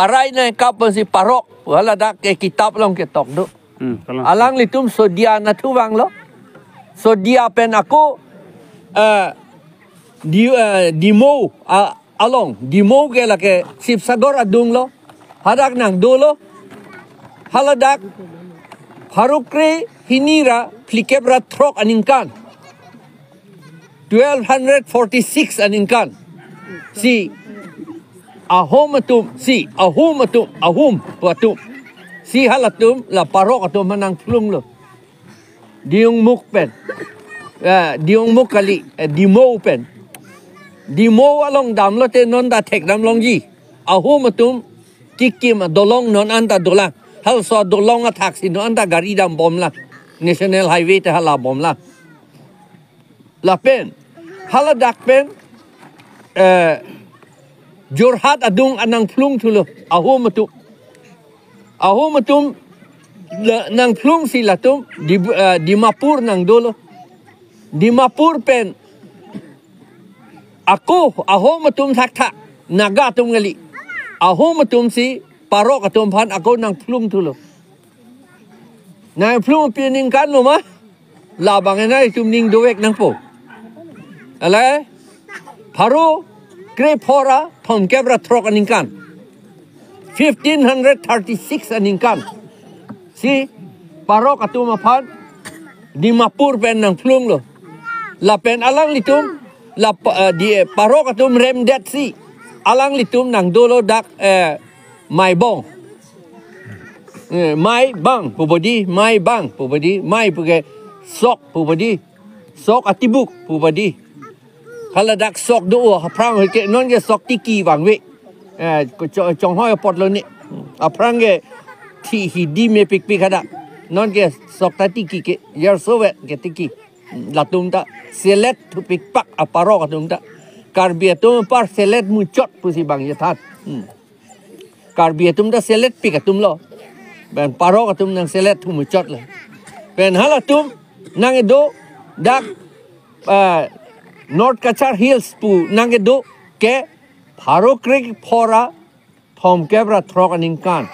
parai na kap si parok wala dak ke kitab long ke tok do alang litum sodia na tuwang lo sodia pen aku di mo along di mo ke la ke sip sagor adung lo hadak nang do lo haladak harukre hinira plikebra trok aningkan 1246 aningkan si ahum patum si halatum la parok atum manang plung lo diung muk pen diung muk kali dimo pen dimo along dam lo te non da tek dam long ji ahum atum kikim dolong non anta dolang hal so dolong atak si non anta gari dam bom la national highway te hala bom la pen haladak pen Jorhat adung anang plung tulo ahum matum nang plung silatum di mapur nang dolo di mapur pen aku ahum matum thak naga tum ngali ahum matum si parok atum phan aku nang plung tulo nang plung pining kan lo ma labang na tum ning doek nang po ale paru Krepora Tom Kebra Trok aningkan 1536 aningkan si parok atuma pan di mapur pen nang plung lo la pen alang litum la di parok atum remdet si alang litum nang dolo dak mai bong mai bang pubodi mai bang pubodi mai puge sok pubodi sok atibuk pubodi kalau dak sok do aprang ke non ke sok tiki bang we chong hoi pot lo ni aprang ke ti hidi me pik ada non ke sok ta tiki ke yer sovet ke tiki latum ta selet tu pik pak aparo katum ta karbiatum par selet mucot pusi bang yathat karbiatum ta selet pik atum lo ben paro katum nang selet tu mucot le ben halatum nang edo dak North Kachar Hills pu nangedo ke Parokrik Pora Tom Kebra Trok aningkan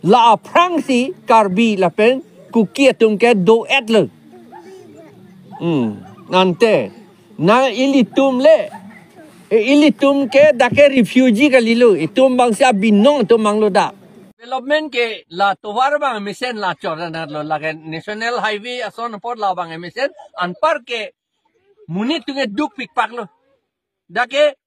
la prangsi karbi la pen kukia tum ke do etler nante na ilitum ke dake refugee ka lilu itum bangsa binong tum manglo da development ke la towar bang misen la chorana lo la national highway ason por la bang misen anpar ke munit tunge duk pikpak lo dake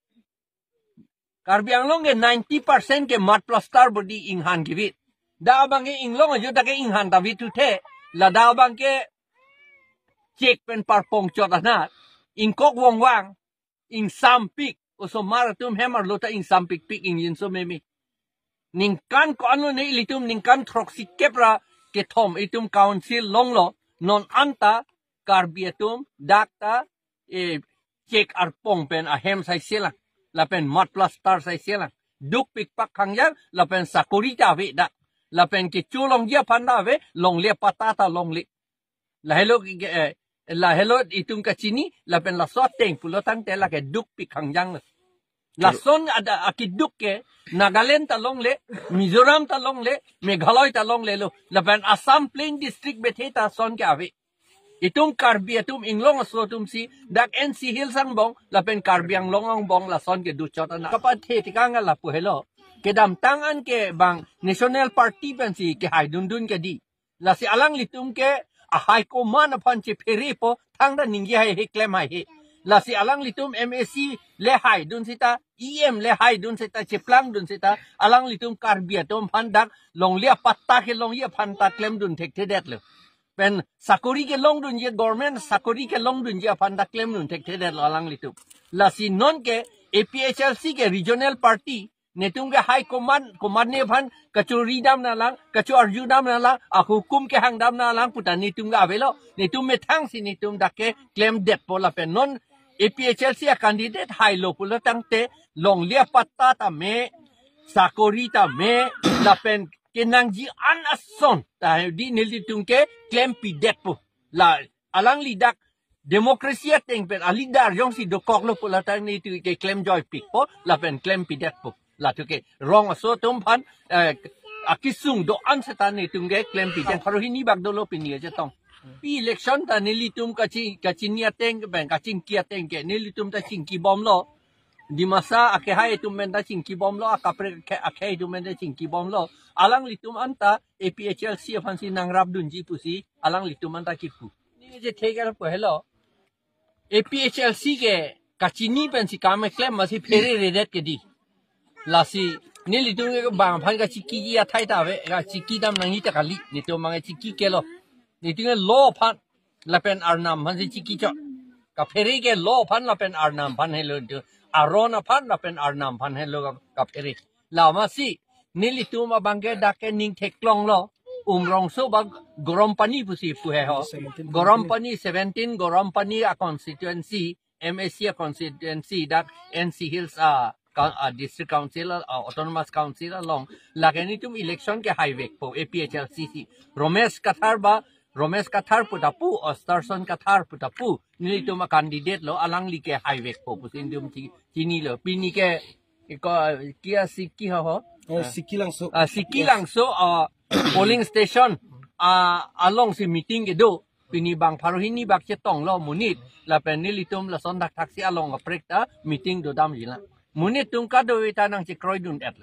Karbi Anglong ke 90% ke mat plaster body inghan givit da bang ke inglong ajo dake inghan david tu the la da bang ke cek pen parpong chotana ingkok wong wang ing sampik oso maratum hammer lota ing sampik pik ing yin so memi ningkan ko ano ne ilitum ningkan troxi kepra ke thom itum council longlo non anta karbiatum dakta cek arpong pen ahem sai silang la pen mat plaster sai silang duk pik pak kangyang la pen sakurita ve da la pen ke chulong dia panda ve long le patata long le la hello itung ka chini la pen la soteng pulotang te la ke duk pik kangyang la son ada akiduk ke Nagaland ta long le Mizoram ta long le Meghalaya ta long le lo la pen Assam Plain District bethe ta son ke ave itum karbi atum inglong asotum si dak NC Hill sang bong la pen karbi ang longong bong la son ke du chota na kapat he tikanga la pu hello ke dam tangan ke bang national party pen si ke hai dun ke di la si alang litum ke a hai ko man aphan che pheri po thang da ninggi hai he klem hai he la si alang litum MSC le hai dun sita EM le hai dun sita cheplang dun sita alang litum karbi atum phan dak long lia patta ke long ye phan ta klem dun thek the det le pen sakuri ke long dun ye government sakuri ke long dun ye panda claim dun tek the lalang litu la si non ke APHLC ke regional party netung ke high command ne phan kachuri dam na lang kachu arju dam na lang a hukum ke hang dam na lang putan nitung ga avelo nitum me thang si nitum dakke claim det pola pen non APHLC a candidate high lo pula tang te long lia patta ta me sakuri ta me la pen kenangji an ason ta di nilitung ke claim pi det po la alang lidak demokrasi teng pen alidar yong si dokok lo pula tang ni tu ke claim joy pik po la pen claim pi det po ลาทุกเกรองโซตุมพันอากิสุงโดอันสตานีตุงเกเคลมปีเจนพารุหินีบักโดโลปินีจะต้องปีเล็กชันตานิลิตุมกัจินียเต็งแบ่งกัจินเกียเต็งเกนิลิตุมตาชิงกีบอมโลdi masa akhir itu menda cingki bom lo akapre akhir itu menda cingki bom lo alang litum anta APHLC fansi nangrab dunji pusi alang litum anta kipu ni je thegal ko hello APHLC ke kachini pensi kame claim masi fere redet ke di lasi ni litum ke bang phan ka chiki ya thai ta ve ga chiki dam nangi ta kali ni to mange chiki ke lo ni tinga lo phan lapen arnam fansi chiki cho ka fere ke lo phan lapen arnam phan hello arona phan na pen arnam phan hello ka pheri lama si nilituma bangge dake ning theklong lo umrong so bag gorom pani pusi pu he ho gorom pani 17 gorom pani a constituency MSC a constituency dak NC Hills district council autonomous council along lageni tum election ke highway po APHLCC Romesh Kathar putapu Ostarson Kathar putapu nilituma candidate lo alang like highway po pusin dum chini lo pini ke ko kia sikki ho sikki langso polling station along si meeting ke do pini bang pharohini bak che tong lo munit la pen nilitum la son dak taksi along a prekta meeting do dam jila munit tum ka do ita nang che kroidun et